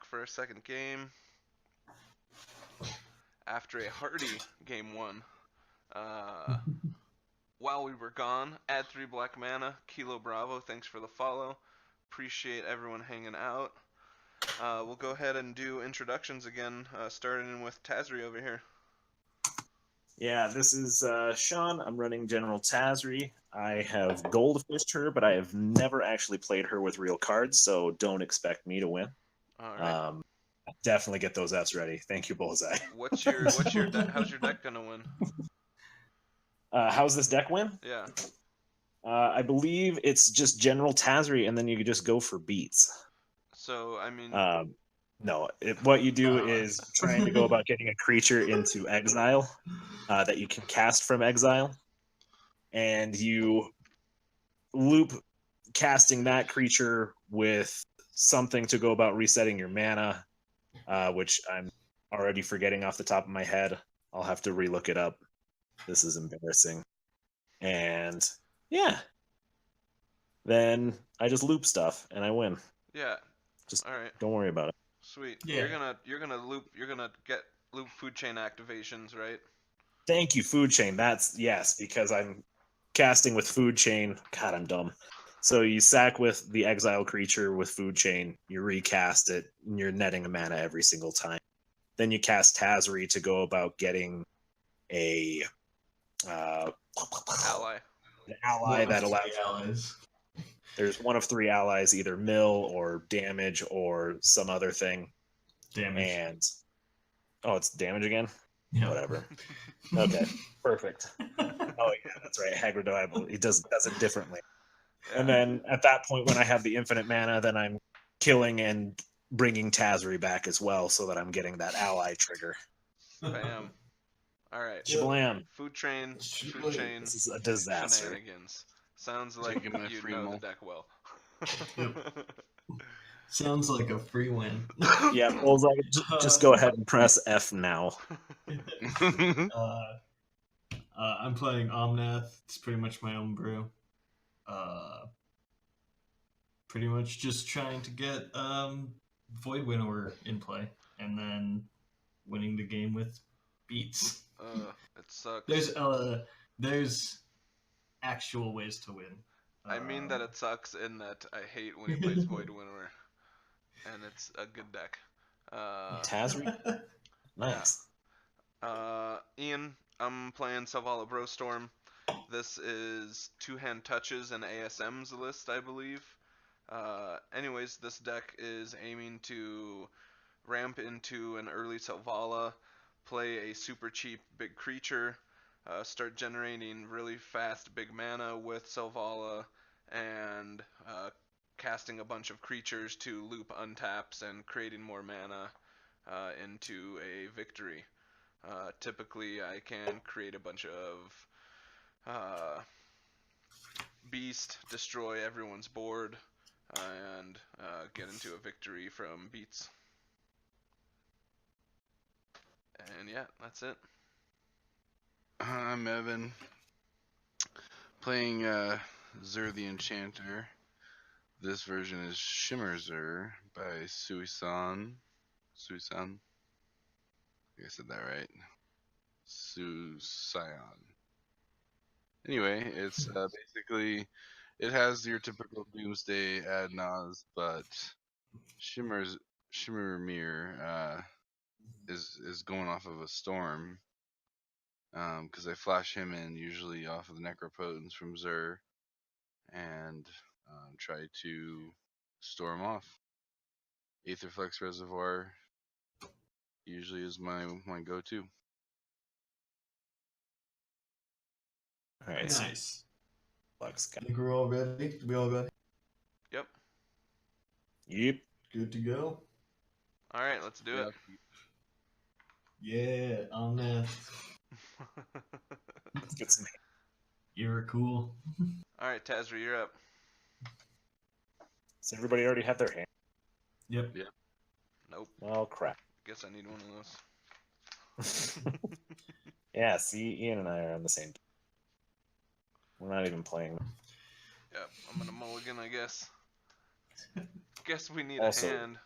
for our second game after a hearty game 1. While we were gone, add 3 black mana. Kilo Bravo, thanks for the follow. Appreciate everyone hanging out. We'll go ahead and do introductions again, starting with Tazri over here. Yeah, this is Sean. I'm running General Tazri. I have goldfished her, but I have never actually played her with real cards, so don't expect me to win. All right. Definitely get those Fs ready. Thank you, Bullseye. How's your deck gonna win? How's this deck win? Yeah. I believe it's just General Tazri, and then you can just go for beats. So, I mean... No, what you do is trying to go about getting a creature into exile that you can cast from exile, and you loop casting that creature with something to go about resetting your mana, which I'm already forgetting off the top of my head. I'll have to relook it up. This is embarrassing. And yeah, then I just loop stuff and I win. Yeah. Just all right. Don't worry about it. Sweet. Yeah. You're gonna get loop food chain activations, right? Thank you, food chain. That's yes, because I'm casting with food chain. God, I'm dumb. So you sack with the exile creature with food chain, you recast it, and you're netting a mana every single time. Then you cast Tazri to go about getting a Ally. An ally that allows allies. There's one of 3 allies, either mill or damage or some other thing. Damage. And it's damage again? Yeah. Whatever. Okay, perfect. Oh yeah, that's right. Hagridon, he does it differently. Yeah. And then at that point, when I have the infinite mana, then I'm killing and bringing Tazri back as well, so that I'm getting that ally trigger. Bam. All right. Shablam. Food chain. This is a disaster. Shenanigans. Sounds like you know the deck well. Yep. Sounds like a free win. Yeah, Bullseye, just go ahead and press F now. I'm playing Omnath. It's pretty much my own brew. Pretty much just trying to get Void Winnower in play, and then winning the game with beats. It sucks. There's actual ways to win. I mean that it sucks in that I hate when he plays Void Winnower, and it's a good deck. Tazri? Nice. Yeah. Ian, I'm playing Selvala Brostorm. This is 2-hand touches and ASM's list, I believe. Anyways, this deck is aiming to ramp into an early Selvala, play a super cheap big creature, start generating really fast big mana with Selvala, and casting a bunch of creatures to loop untaps and creating more mana into a victory. Typically, I can create a bunch of beast, destroy everyone's board, and get into a victory from beats. And yeah, that's it. I'm Evan, playing Zur the Enchanter. This version is Shimmer Zur by Suisan. I think I said that right. Susayon. Anyway, it's basically, it has your typical Doomsday ad nauseam, but Shimmer Mirror is going off of a storm. Because I flash him in usually off of the Necropotence from Zur, and try to storm off. Aetherflex Reservoir usually is my go-to. All right. Nice. Flex guy. I think we're all ready. We all ready? Yep. Yep. Good to go. All right, let's do it. Yeah, Omnath. Let's get some. You're cool. All right, Tazri, you're up. Does everybody already have their hand? Yep. Yeah. Nope. Oh crap. Guess I need one of those. Yeah, see, Ian and I are on the same team. We're not even playing. Yep, I'm gonna mulligan, I guess. Guess we need Also- a hand.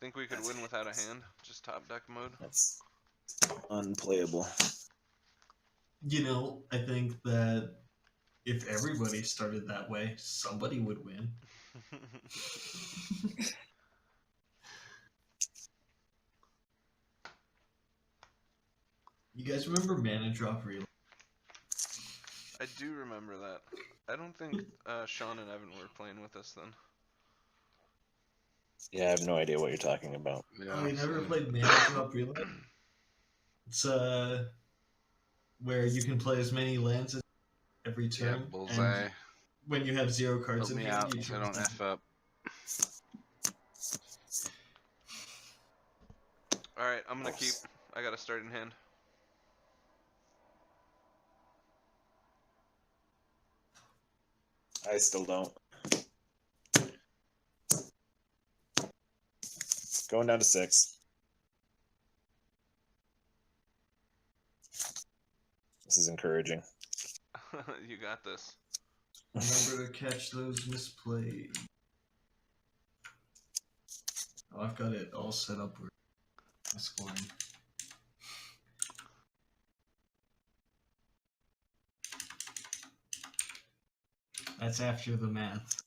Think we could win without a hand? Just top deck mode? That's unplayable. You know, I think that if everybody started that way, somebody would win. You guys remember Mana Drop Relay? I do remember that. I don't think Sean and Evan were playing with us then. Yeah, I have no idea what you're talking about. Yeah, Oh, you never same. played Mana Drop Relay? It's where you can play as many lands as every Yeah, turn. bullseye. And when you have 0 cards Help in me hand, out you so I choose don't them. F up. Alright, I'm gonna keep. I got a start in hand. I still don't. Going down to 6. This is encouraging. You got this. Remember to catch those misplays. Oh, I've got it all set up where I'm scoring. That's after the math.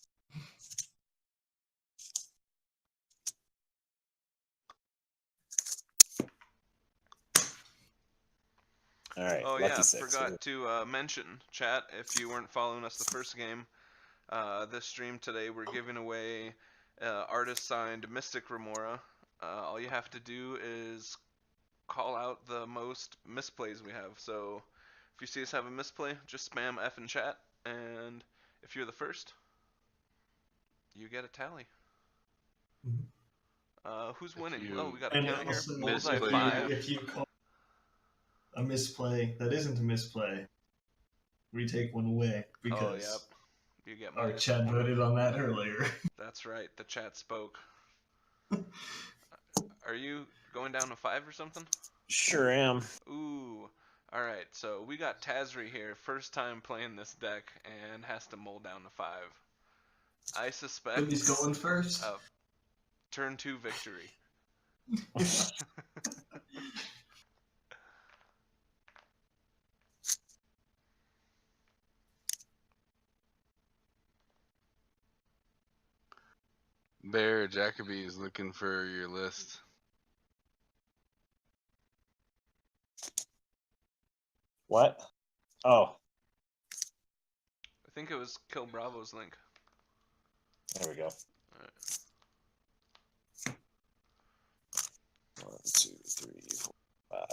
All right, Oh lucky yeah, 6. forgot to mention, chat, if you weren't following us the first game, this stream today we're giving away artist signed Mystic Remora. All you have to do is call out the most misplays we have. So if you see us have a misplay, just spam F in chat, and if you're the first, you get a tally. Who's winning? you- Oh, we got a And count here. also, Bullseye misplay- 5. if you call a misplay that isn't a misplay, we take one away because Oh, yep. You get our minus chat 1. voted on that earlier. That's right. The chat spoke. Are you going down to 5 or something? Sure am. Ooh. Alright, so we got Tazri here, first time playing this deck, and has to mull down to 5. I suspect But he's going first. a turn 2 victory. Bear Jacoby is looking for your list. What? Oh, I think it was Kill Bravo's link. there we go. Alright. 1, 2, 3, 4, 5.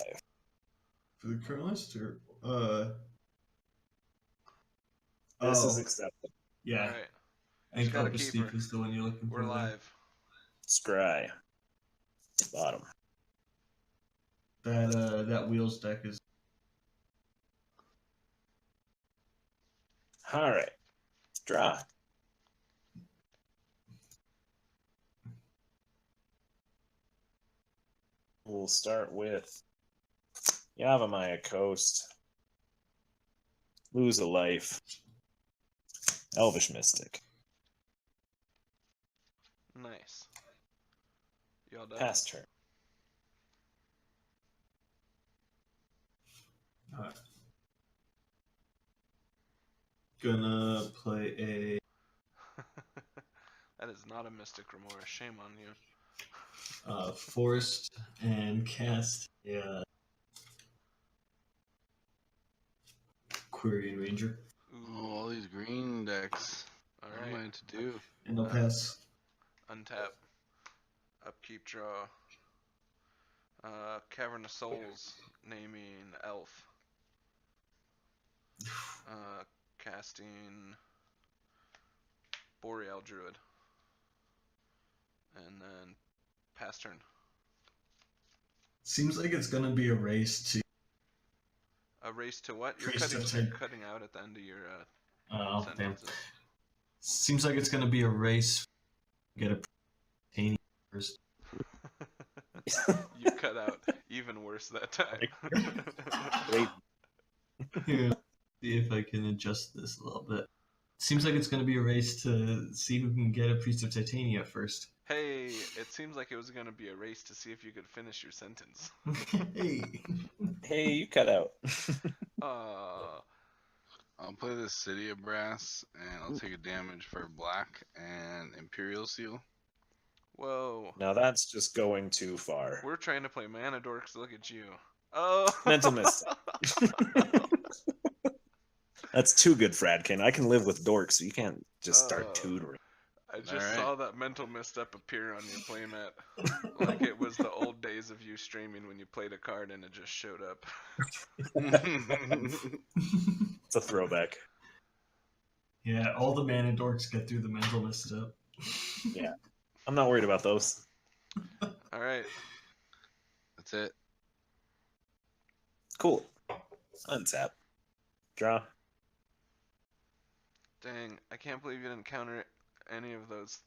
For the current list, or This is oh, accepted. yeah. Alright. I think got a Opus keeper. Steep is the one you're looking We're for. live. Scry. Bottom. That wheels deck is All right. Draw. We'll start with Yavimaya Coast. Lose a life. Elvish Mystic. Nice. Y'all done? Pass turn. gonna play a That is not a Mystic Remora. Shame on you. forest and cast a Quirion Ranger. Ooh. Oh, all these green decks. What am I Alright. to do? And I'll pass. Untap. Upkeep draw. Cavern of Souls. Naming Elf. Casting Boreal Druid. And then pass turn. Seems like it's gonna be a race to. A race to what? You're Priest of cutting out at the end of your Oh, damn. sentences. Seems like it's gonna be a race. Get a Titania first. You cut out even worse that time. Great. Here, see if I can adjust this a little bit. Seems like it's gonna be a race to see who can get a Priest of Titania first. Hey, Hey, it seems like it was gonna be a race to see if you could finish your sentence. Hey. Hey, you cut out. I'll play the City of Brass, and I'll take a damage for black and Imperial Seal. Whoa. Now that's just going too far. We're trying to play Mana Dorks. Look at you. Oh. Mental mist. That's too good, Fradkin. I can live with dorks, so you can't just start tutoring. I just Alright. saw that mental misstep appear on your playmat. Like it was the old days of you streaming when you played a card and it just showed up. It's a throwback. Yeah, all the mana dorks get through the mental misstep. Yeah. I'm not worried about those. Alright. That's it. Cool. Untap. Draw. Dang, I can't believe you didn't counter any of those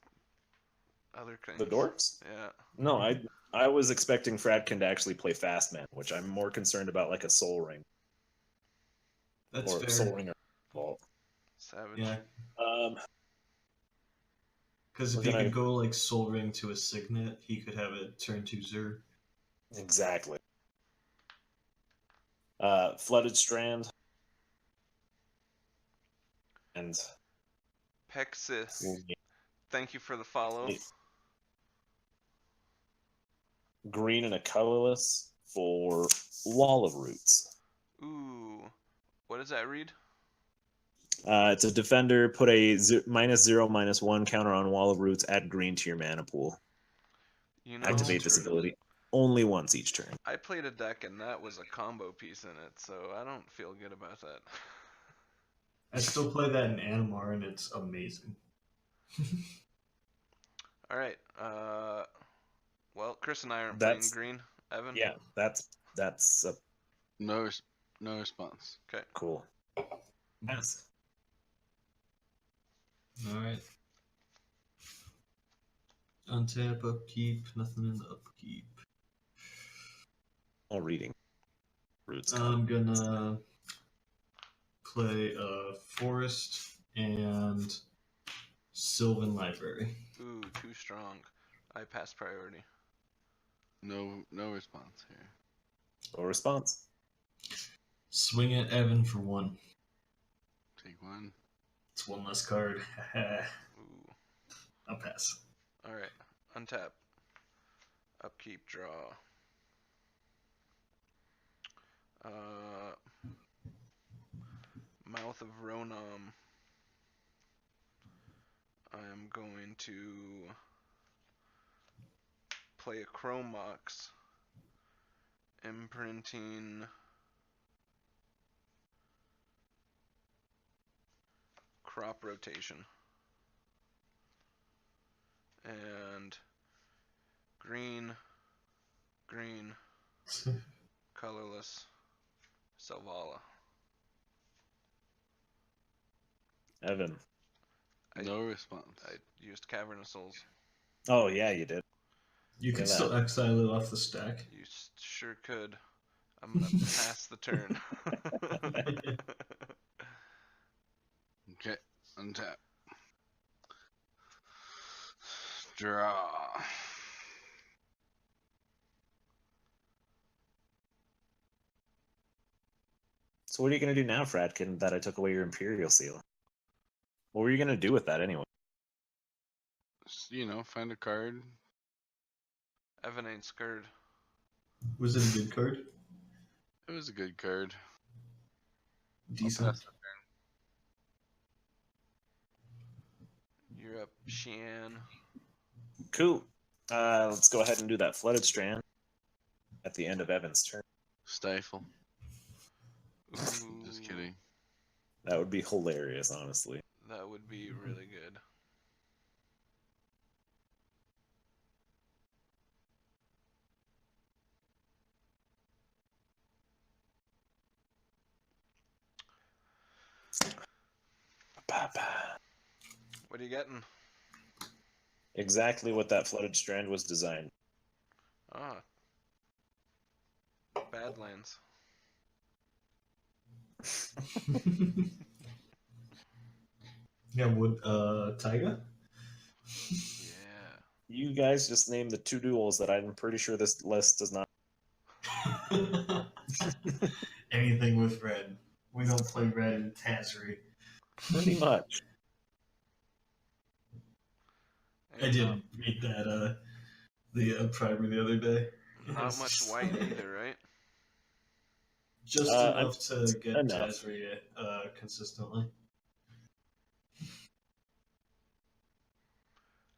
other things. The dorks? Yeah. No, I was expecting Fradkin to actually play fast man, which I'm more concerned about, like a Soul Ring. That's Or fair. Soul Ring or Vault. Savage. Yeah, Um, because if We're he gonna- could go like Soul Ring to a Signet, he could have a turn 2 Zur. exactly. Flooded Strand. And Pexis. Thank you for the follow. green and a colorless for Wall of Roots. Ooh. What does that read? It's a defender. Put a -0/-1 counter on Wall of Roots. Add green to your mana pool. You know, Activate this ability only once each turn. I played a deck and that was a combo piece in it, so I don't feel good about that. I still play that in Animar, and it's amazing. Alright, well, Chris and I aren't That's- playing green. Evan? Yeah, that's No response. Okay. cool. Yes. Alright. Untap, upkeep, nothing in the upkeep. All reading. Roots. I'm gonna play Forest and Sylvan Library. Ooh, too strong. I pass priority. No response here. No response. Swing at Evan for 1. Take one. It's 1 less card. Ooh. I'll pass. Alright, untap. Upkeep, draw. Mouth of Ronom. I am going to play a Chrome Mox, imprinting crop rotation, and green, colorless, Selvala. Evan. No response. I used Cavern of Souls. Oh yeah, you did. You can Look at still exile it off the stack. You sure could. I'm gonna pass the turn. Okay, untap. Draw. So what are you gonna do now, Fradkin? That I took away your Imperial Seal. What were you gonna do with that anyway? Find a card. Evan ain't scared. Was it a good card? It was a good card. Decent. I'll pass the turn. You're up, Shan. Cool. Let's go ahead and do that Flooded Strand at the end of Evan's turn. Stifle. Ooh, Just kidding. That would be hilarious, honestly. That would be really good. What are you getting? Exactly what that Flooded Strand was designed. Ah. Badlands. Yeah, would Taiga? Yeah. You guys just named the 2 duels that I'm pretty sure this list does not. Anything with red. We don't play red in Tazri. Pretty much. I did read that the primer the other day. Not It's much just- white either, right? Just enough to get enough. Tazri consistently.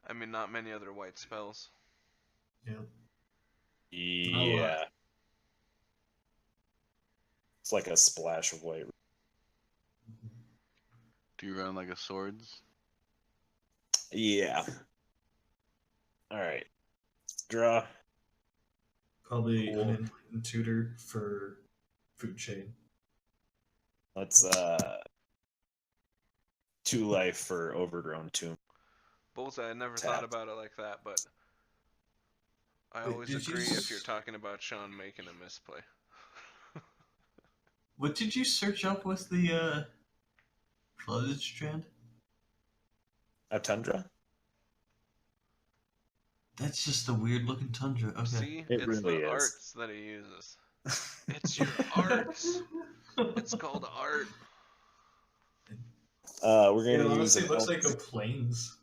I mean, not many other white spells. Yep. Yeah. It's like a splash of white. Do you run like a swords? Yeah. All right. Draw. Probably Cool. an enlightened tutor for food chain. Let's 2 life for overgrown tomb. Bullseye, I never Tap. thought about it like that, but I Wait, always did you agree if you're s- talking about Sean making a misplay. What did you search up with the flooded strand? A tundra? That's just a weird looking tundra. Okay. See, It it's really the is. arts that he uses. It's your arts. It's called art. We're It gonna use honestly an looks like a plains.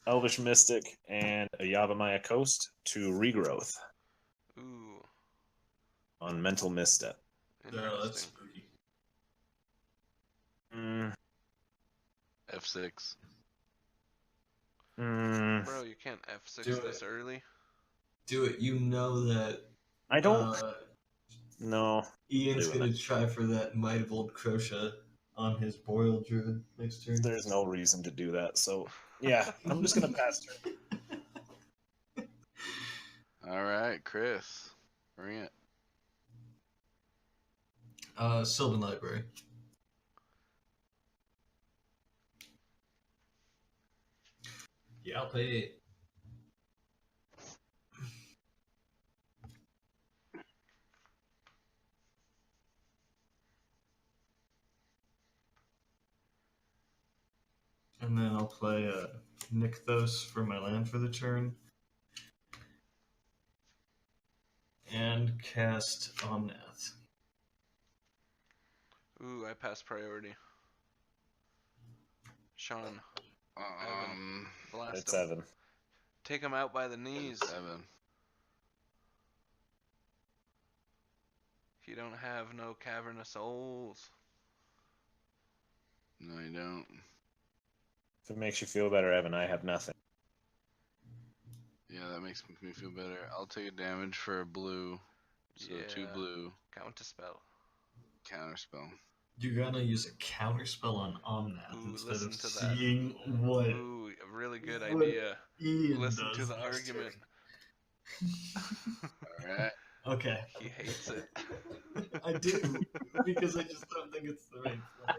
Elvish Mystic and a Yavimaya Coast to regrowth Ooh, on Mental Misstep. Oh, that's interesting. spooky. F6. Bro, you can't F6 Do this it. early. Do it. You know that I don't know. Ian's doing gonna try for that Might of Old Crochet on his Boreal Druid next turn. There's no reason to do that. So yeah, I'm just gonna pass turn. All right, Chris, bring it. Sylvan Library. Yeah, I'll pay 8. And then I'll play Nykthos for my land for the turn. And cast Omnath. Ooh, I passed priority. Sean, blast It's him. 7. Take him out by the knees. 7. You don't have no cavernous souls. No, you don't. If it makes you feel better, Evan, I have nothing. Yeah, that makes me feel better. I'll take a damage for a blue. So 2 Yeah. blue. Counter spell. Counterspell. You're gonna use a counterspell on Omnath Ooh, instead listen of to that. seeing what Ooh, a really good what idea. Ian Listen does to the next argument. Alright. turn. Okay. He hates it. I do, because I just don't think it's the right play.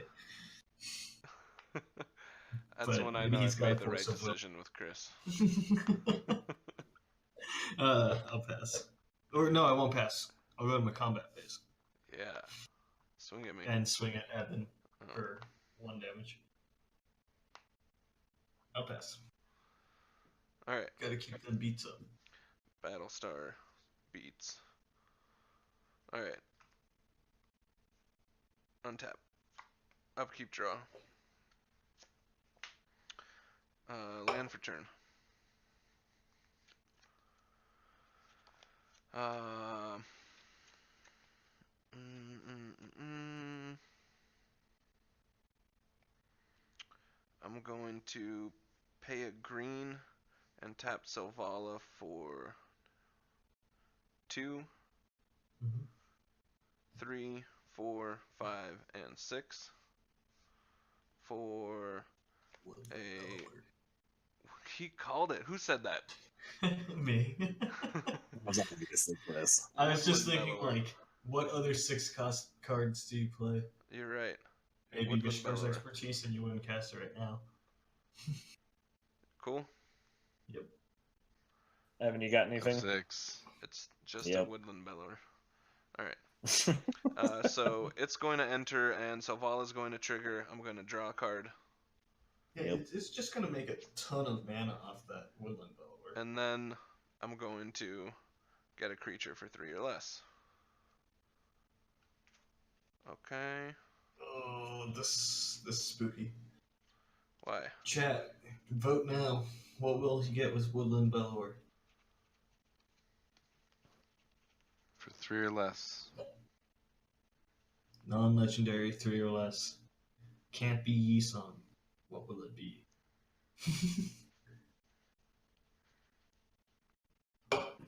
That's But when I maybe know he's I've got made a the right force of will. decision with Chris. I'll pass. Or no, I won't pass. I'll go to my combat phase Yeah. Swing at me. and swing at Evan Oh. for 1 damage. I'll pass. Alright. Gotta keep them beats up. Battlestar beats. Alright. Untap. Upkeep draw. Land for turn. I'm going to pay a green and tap Selvala for 2, Mhm. 3, 4, 5, and 6 for a. He called it. Who said that? Me. I was obviously Chris. I was just Woodland thinking, Bellower. like, what other 6-cost cards do you play? You're right. Maybe Woodland Gishkar's Bellower. Expertise and you wouldn't cast it right now. Cool. Yep. Evan, you got anything? F6. It's just Yep. a Woodland Bellower. Alright. So it's going to enter and Selvala's going to trigger. I'm going to draw a card. Yeah, Yep. it's just gonna make a ton of mana off that Woodland Bellower. And then I'm going to get a creature for 3 or less. Okay. Oh, this is spooky. Why? Chat, vote now. What will he get with Woodland Bellower? For 3 or less. Non-legendary, 3 or less. Can't be Yi-Song. What will it be?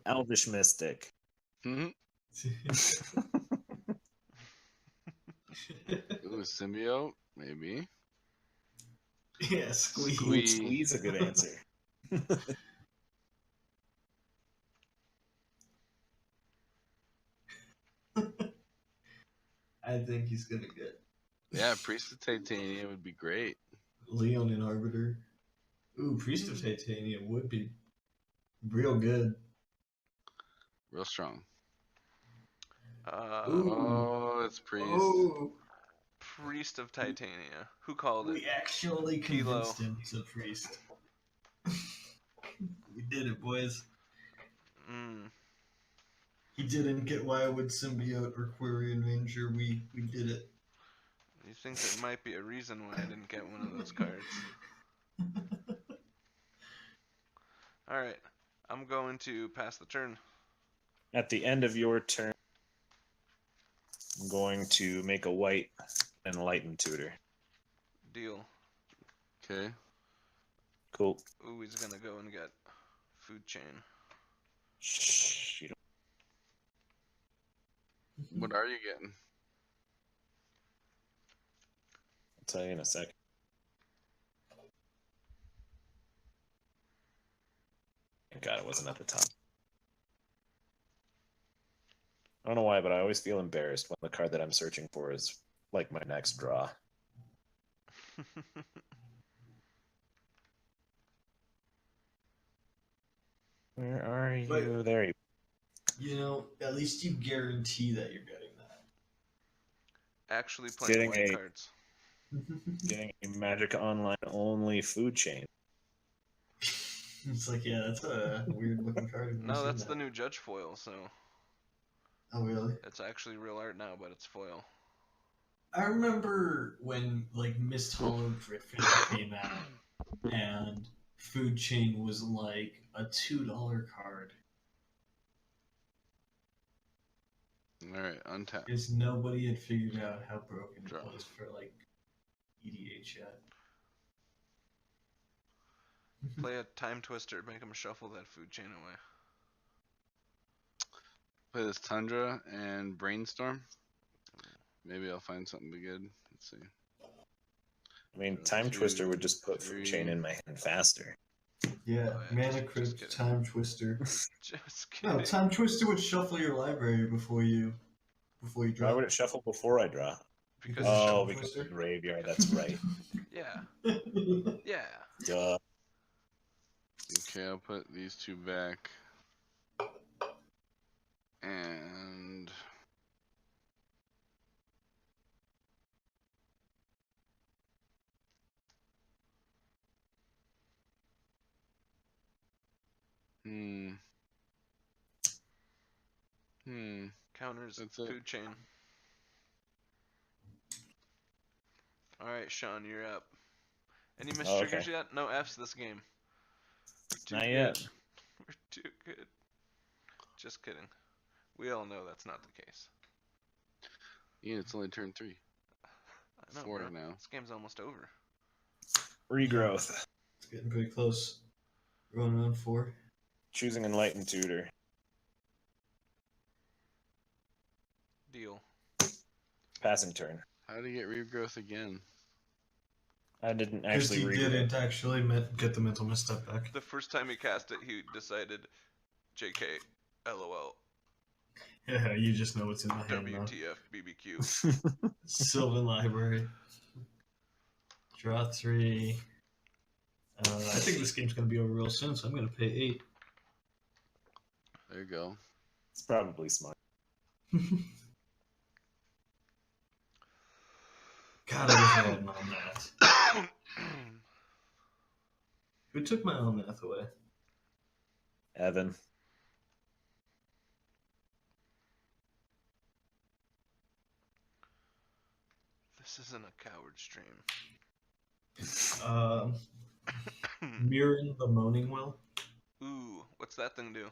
Elvish Mystic. Ooh, symbiote, maybe. Yeah, squeeze. Squeeze a good answer. I think he's gonna get Yeah, Priest of Titanium would be great. Leon and Arbiter. Ooh, Priest of Titanium would be real good. Real strong. Ooh. Oh, it's Priest. Oh, Priest of Titania. Who called it? we actually Kilo. convinced him he's a priest. We did it, boys. Mm. He didn't get Wildwood Symbiote or Quirion Ranger. We did it. You think there might be a reason why I didn't get one of those cards? Alright. I'm going to pass the turn. At the end of your turn, I'm going to make a white Enlightened Tutor. Deal. Okay. Cool. Ooh, he's gonna go and get Food Chain. Shh, you don't... What are you getting? I'll tell you in a second. Thank God it wasn't at the top. I don't know why, but I always feel embarrassed when the card that I'm searching for is like my next draw. Where are you? Wait. There you You know, at least you guarantee that you're getting that. Actually playing Getting white a- cards. getting a Magic Online only food chain. It's like, yeah, that's a weird looking card. I've never No, seen that's that. the new Judge foil, so Oh, really? it's actually real art now, but it's foil. I remember when like Mist Hollow Griffin came out, and Food Chain was like a $2 card Alright, untap. because nobody had figured out how broken Draw. it was for like EDH yet. Play a Time Twister, make him shuffle that Food Chain away. Play this Tundra and Brainstorm. Maybe I'll find something good. Let's see. I mean, Go Time to Twister would just put food chain 3. in my hand faster. Yeah, Oh, yeah, Mana just Crypt, kidding. Time Twister. Just kidding. No, Time Twister would shuffle your library before you Why draw. would it shuffle before I draw? Because it's Oh, Time because of the Twister? graveyard. That's right. Yeah. Yeah. Duh. Okay, I'll put these 2 back. And Counters That's it. Food Chain. Alright, Sean, you're up. Any missed Oh, triggers okay. yet? No Fs this game. We're too Not good. yet. We're too good. Just kidding. We all know that's not the case. Ian, it's only turn 3. I know, 4 bro. now. This game's almost over. Regrowth. It's getting pretty close. Going on 4. Choosing Enlightened Tutor. Deal. Passing turn. How do you get regrowth again? I didn't Because actually he read it. didn't actually get the mental misstep back. The first time he cast it, he decided, JK, LOL, Yeah, you just know what's in the hand now. WTF, BBQ. Sylvan Library. Draw 3. I think this game's going to be over real soon, so I'm going to pay 8. There you go. It's probably smart. God, I wish I had known that. Who took my Omnath away? Evan. This isn't a coward stream. Mirren the Moaning Well. Ooh, what's that thing do?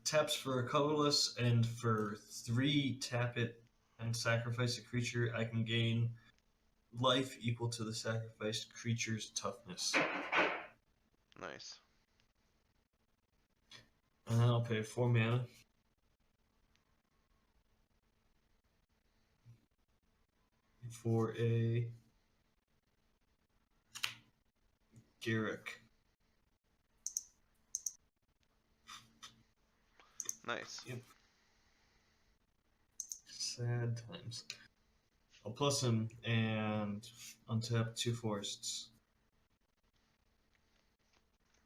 Taps for a colorless, and for 3 tap it and sacrifice a creature. I can gain life equal to the sacrificed creature's toughness. Nice. And then I'll pay 4 mana. For a Garrick. Nice. Yep. Sad times. I'll plus him and untap 2 forests.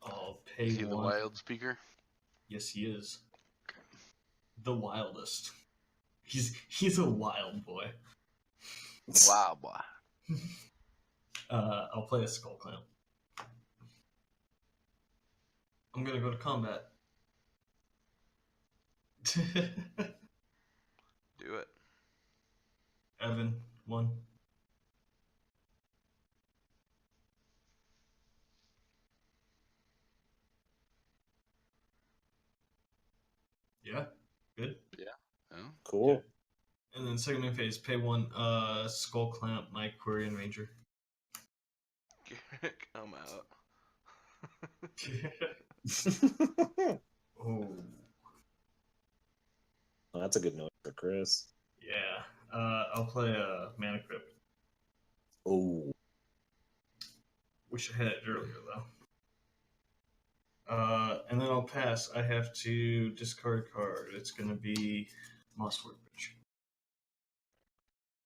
I'll pay Is he the 1. wild speaker? Yes, he is. The wildest. He's a wild boy. Wow, boy. I'll play a Skull Clamp. I'm gonna go to combat. Do it. Evan, 1. Yeah, good. Oh, Cool. And then second main phase, pay 1, Skull Clamp, my Quarian Ranger. Garrick, I'm out. Oh, Well, that's a good note for Chris. yeah. I'll play a Mana Crypt. Oh, Wish I had it earlier, though. And then I'll pass. I have to discard a card. It's going to be Moss Workbench.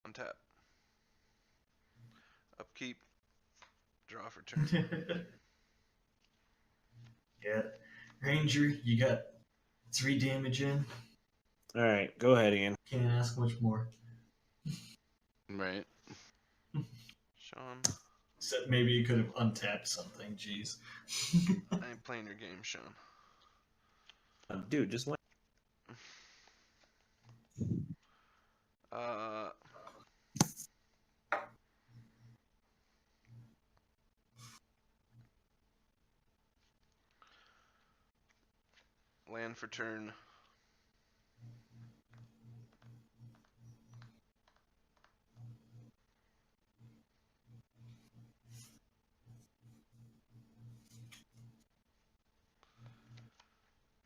Untap. Upkeep. Draw for turn. Yeah. Ranger, you got 3 damage in. all right. Go ahead, Ian. Can't ask much more. right. Sean, Except maybe you could have untapped something. Jeez. I ain't playing your game, Sean. Dude, just wait. Land for turn.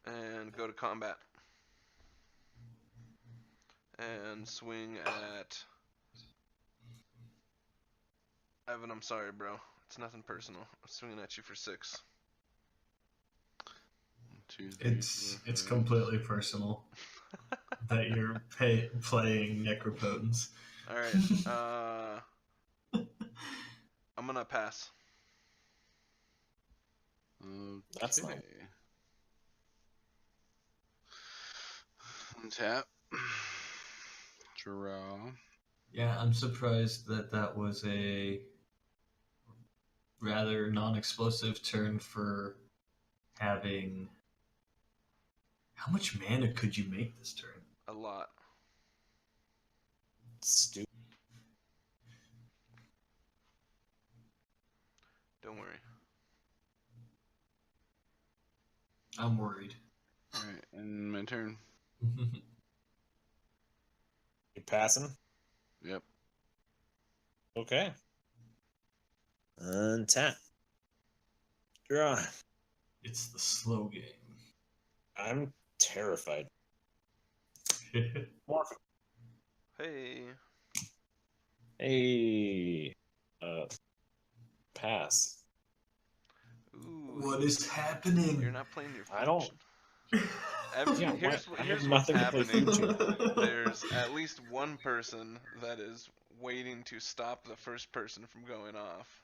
And go to combat. And swing at Evan. I'm sorry, bro. It's nothing personal. I'm swinging at you for 6. 2, 3, It's 4, 5. completely personal that you're playing Necropotence. All right. I'm gonna pass. That's Okay. fine. Untap. Draw. Yeah, I'm surprised that was a rather non-explosive turn for having... How much mana could you make this turn? A lot. Stupid. Don't worry. I'm worried. Alright, and my turn. You passing? Yep. Okay. Untap. Draw. It's the slow game. I'm terrified. Hey. Hey. Pass. Ooh. What is happening? You're not playing your I don't- function. Yeah, here's what? I here's have what's nothing to play happening. function. There's at least one person that is waiting to stop the first person from going off.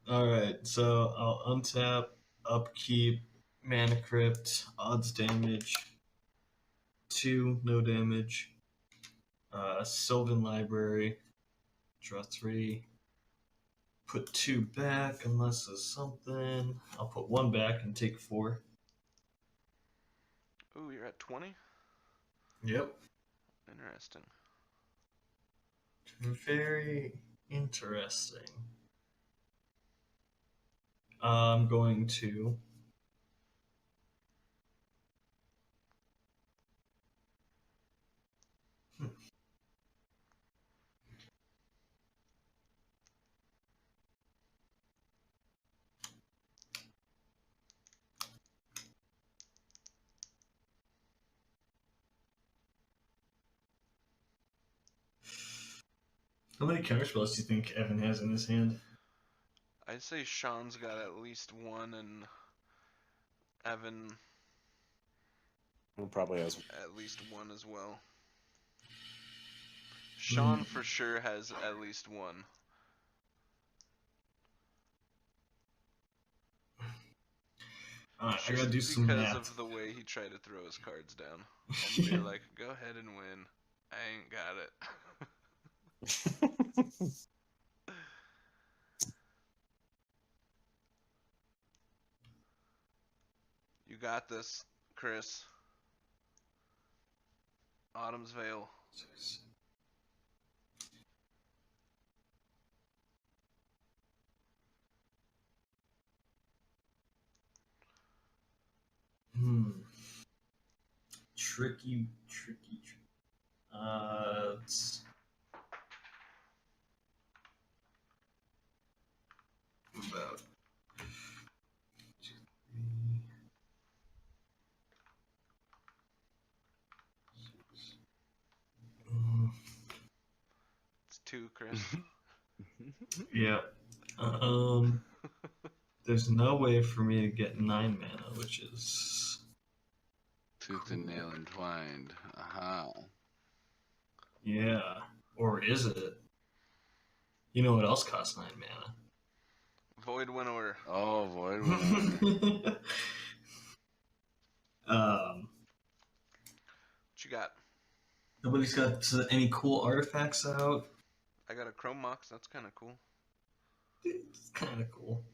Alright, so I'll untap, upkeep, Mana Crypt, odds damage, 2, no damage, Sylvan Library, Draw 3. Put 2 back unless there's something. I'll put 1 back and take 4. Ooh, you're at 20? Yep. Interesting. Very interesting. I'm going to How many counterspells do you think Evan has in his hand? I'd say Sean's got at least one, and Evan Probably has. at least one as well. Sean for sure has at least one. I gotta do some because math. of the way he tried to throw his cards down and be like, "Go ahead and win. I ain't got it." You got this, Chris. Autumn's Veil. Tricky. It's about 2, 3, 6. It's 2, Chris. Yeah. There's no way for me to get 9 mana, which is Tooth and nail entwined. Aha. yeah. Or is it? You know what else costs 9 mana? Void Winnower. Oh, Void Winnower. What you got? Nobody's got any cool artifacts out. I got a Chrome Mox. That's kind of cool. It's kind of cool.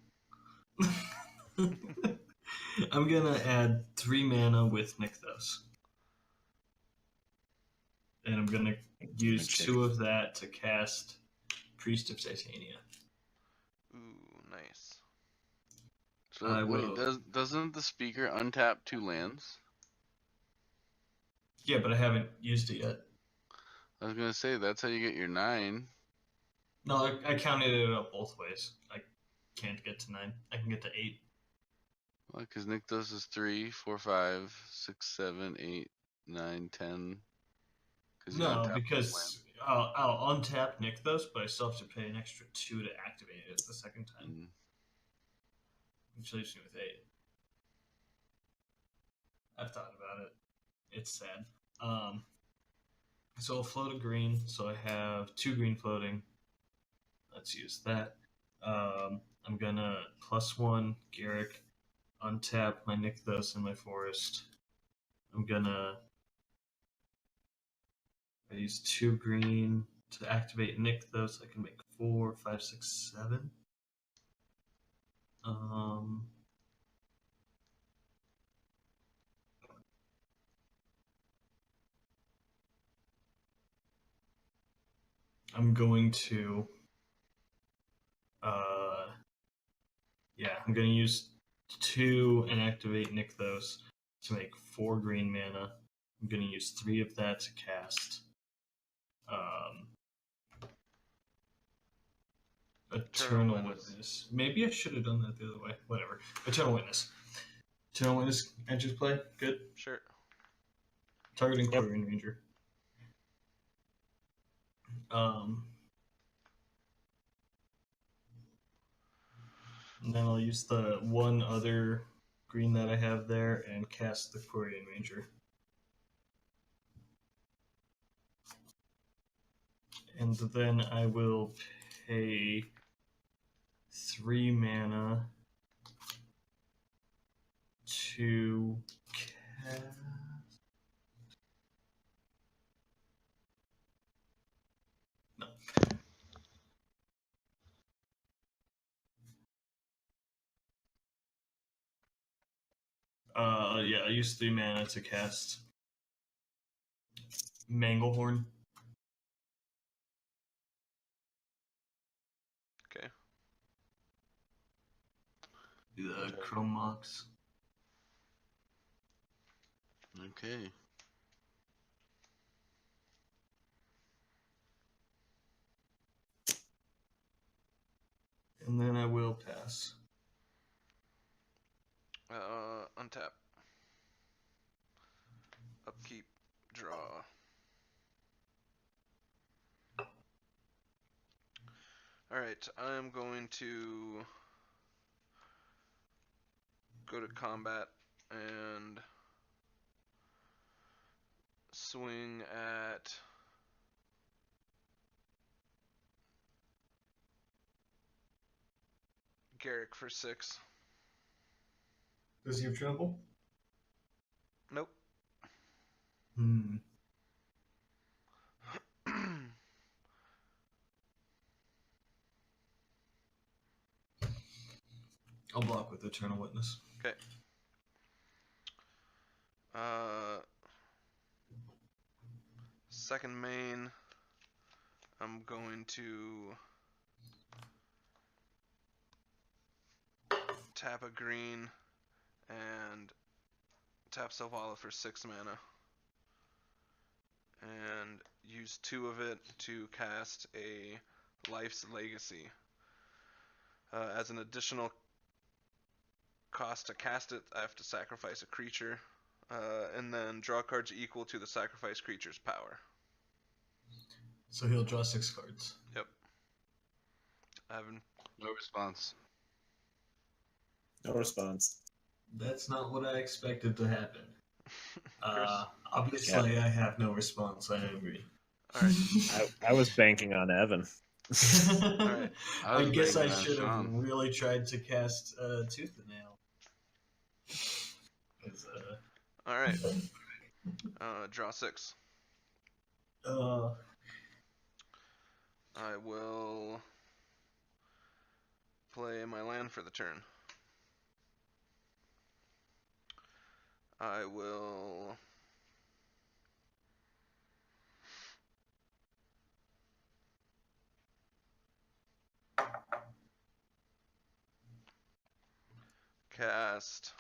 I'm gonna add 3 mana with Nykthos. And I'm gonna use 2 of that to cast Priest of Titania. Ooh, nice. So wait, doesn't the speaker untap 2 lands? Yeah, but I haven't used it yet. I was gonna say that's how you get your 9. No, I counted it up both ways. I can't get to 9. I can get to 8. Well, because Nykthos is 3, 4, 5, 6, 7, 8, 9, 10. No, because I'll untap Nykthos, but I still have to pay an extra 2 to activate it the second time. Which leaves me with 8. I've thought about it. It's sad. So I'll float a green, so I have 2 green floating. Let's use that. I'm gonna +1 Garrick, untap my Nykthos in my forest. I'm gonna use 2 green to activate Nykthos. I can make 4, 5, 6, 7. I'm going to I'm going to use 2 and activate Nykthos to make 4 green mana. I'm going to use 3 of that to cast Eternal Witness. Maybe I should have done that the other way. Whatever. Eternal Witness. Eternal Witness enters play. Good. Sure. Targeting Quarian Ranger. And then I'll use the 1 other green that I have there and cast the Quarian Ranger. And then I will pay 3 mana to cast. No. Yeah, I used 3 mana to cast Manglehorn. Okay. The Chrome Mox. Okay. And then I will pass. Untap. Upkeep. Draw. Alright, I'm going to go to combat and swing at Garrick for 6. Does he have trample? Nope. I'll block with Eternal Witness. Okay. Second main, I'm going to tap a green and tap Selvala for 6 mana. And use 2 of it to cast a Life's Legacy. As an additional cost to cast it, I have to sacrifice a creature. And then draw cards equal to the sacrificed creature's power. So he'll draw 6 cards. Yep. I haven't. No response. No response. That's not what I expected to happen. Chris? Obviously, I have no response. I agree. Alright. I was banking on Evan. Alright. I guess I banking on should have Sean. really tried to cast Tooth and Nail. Alright. Draw 6. I will play my land for the turn. I will cast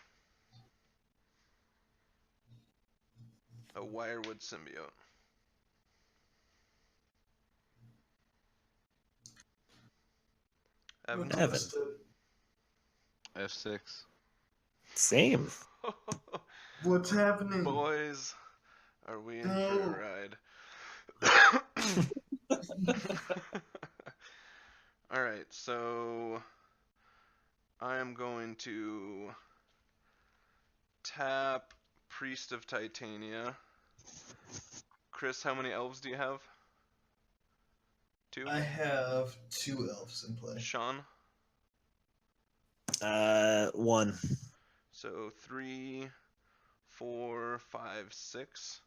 a Wirewood Symbiote. Evan? Evan. F6. Same. What's happening? Boys, are we in for No. a ride? Alright, so I am going to tap Priest of Titania. Chris, how many elves do you have? 2? I have 2 elves in play. Sean? 1. So 3, 4, 5, 6.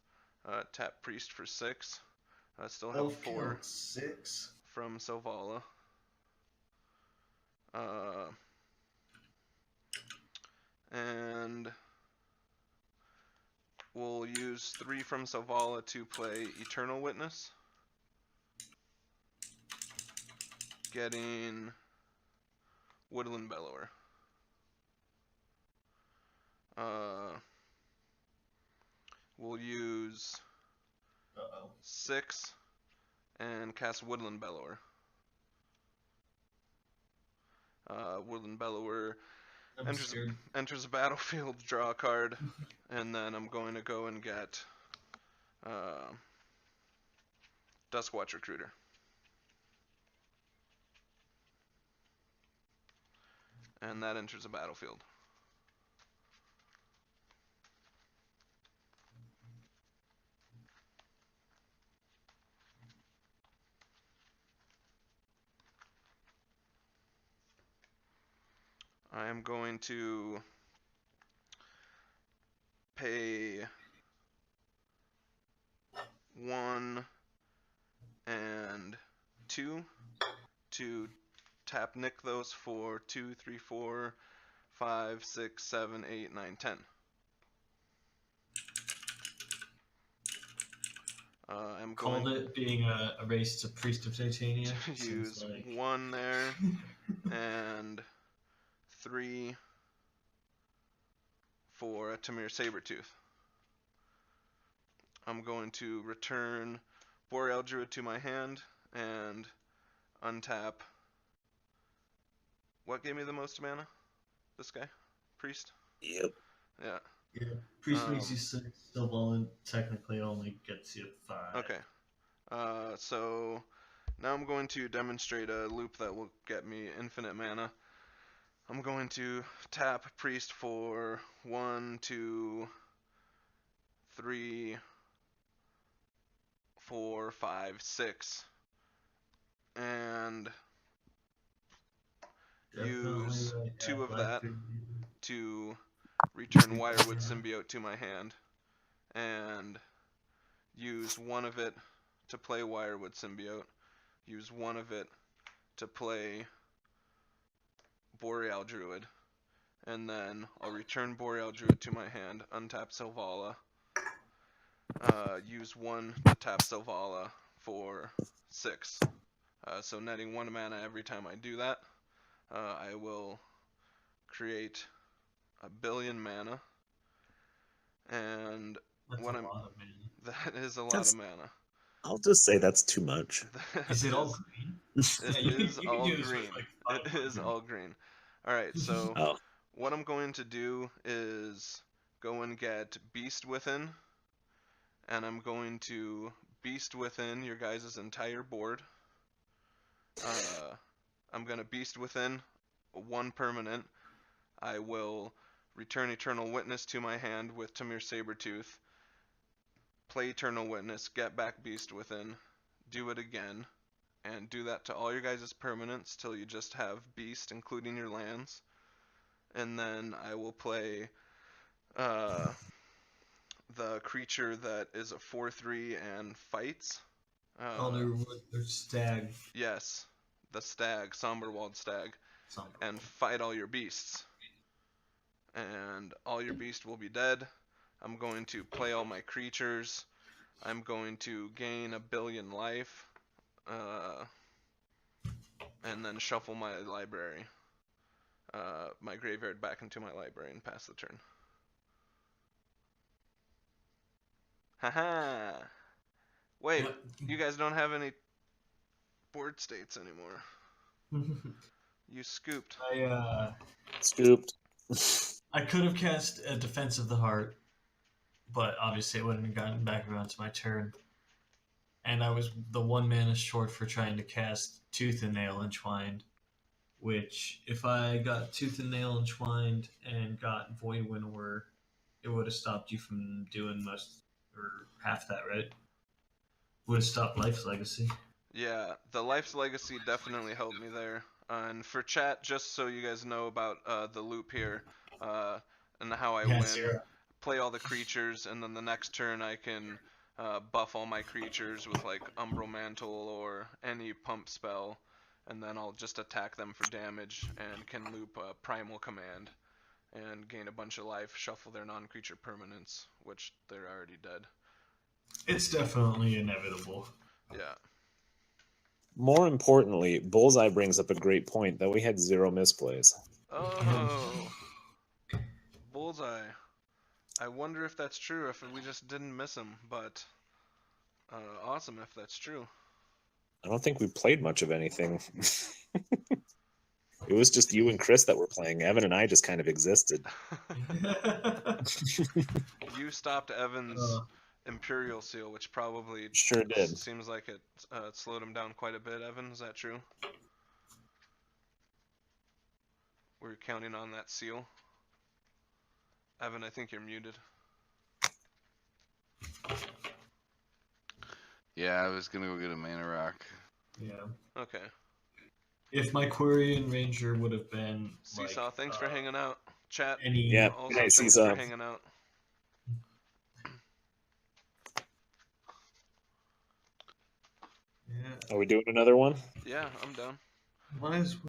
Tap Priest for 6. I still have Elf 4 count 6. from Selvala. And we'll use 3 from Selvala to play Eternal Witness. Getting Woodland Bellower. We'll use 6 and cast Woodland Bellower. Woodland Bellower enters the battlefield, draw a card, and then I'm going to go and get Duskwatch Recruiter. And that enters the battlefield. I am going to pay 1 and 2 to tap Nick those for 2, 3, 4, 5, 6, 7, 8, 9, 10. I'm Called going it being a race to Priest of Titania. to Seems use like... 1 there and 3 for a Tamir Sabertooth. I'm going to return Boreal Druid to my hand and untap. What gave me the most mana? This guy? Priest? Yep. Yeah. Yeah, Priest makes you 6, Selvala technically only gets you 5. Okay. So now I'm going to demonstrate a loop that will get me infinite mana. I'm going to tap Priest for 1, 2, 3, 4, 5, 6, and Definitely use right. 2 of Life that could be- to return Wirewood Yeah. Symbiote to my hand, and use 1 of it to play Wirewood Symbiote, use 1 of it to play Boreal Druid, and then I'll return Boreal Druid to my hand, untap Selvala, use 1 to tap Selvala for 6. So netting 1 mana every time I do that. I will create 1 billion mana, and That's what a I'm lot of mana. that is a lot That's- of mana. I'll just say that's too much. Is it all green? It Yeah, is you can all do this with, green. like, It 5 is green. all green. All right, so Oh, what I'm going to do is go and get Beast Within, and I'm going to Beast Within your guys' entire board. I'm going to Beast Within 1 permanent. I will return Eternal Witness to my hand with Tamir Sabertooth, play Eternal Witness, get back Beast Within, do it again, and do that to all your guys' permanents till you just have Beast, including your lands. And then I will play the creature that is a 4/3 and fights. They're stag. Yes, the Stag, Somberwald Stag, Something. and fight all your beasts. And all your beasts will be dead. I'm going to play all my creatures. I'm going to gain 1 billion life, and then shuffle my library, my graveyard back into my library and pass the turn. Haha! Wait, Yep. you guys don't have any board states anymore. You scooped. scooped. I could have cast a Defense of the Heart, but obviously it wouldn't have gotten back around to my turn. And I was the 1 mana short for trying to cast Tooth and Nail Entwined, which if I got Tooth and Nail Entwined and got Void Winnower, it would have stopped you from doing most or half that, right? Would have stopped Life's Legacy. Yeah, the Life's Legacy definitely helped me there. And for chat, just so you guys know about the loop here, and how I win, play all the creatures, and then the next turn I can buff all my creatures with like Umbral Mantle or any pump spell, and then I'll just attack them for damage and can loop Primal Command and gain a bunch of life, shuffle their non-creature permanents, which they're already dead. It's definitely inevitable. Yeah. More importantly, Bullseye brings up a great point that we had 0 misplays. Oh, Bullseye. I wonder if that's true, if we just didn't miss him, but awesome if that's true. I don't think we played much of anything. It was just you and Chris that were playing. Evan and I just kind of existed. You stopped Evan's Imperial Seal, which probably Sure did. seems like it slowed him down quite a bit. Evan, is that true? Were you counting on that seal? Evan, I think you're muted. Yeah, I was gonna go get a mana rock. Yeah. Okay. If my Quarian Ranger would have been Seesaw, like, thanks for hanging out. Chat, any Yeah. also Hey, thanks Seesaw. for hanging out. Yeah. Are we doing another one? Yeah, I'm down. Might as well.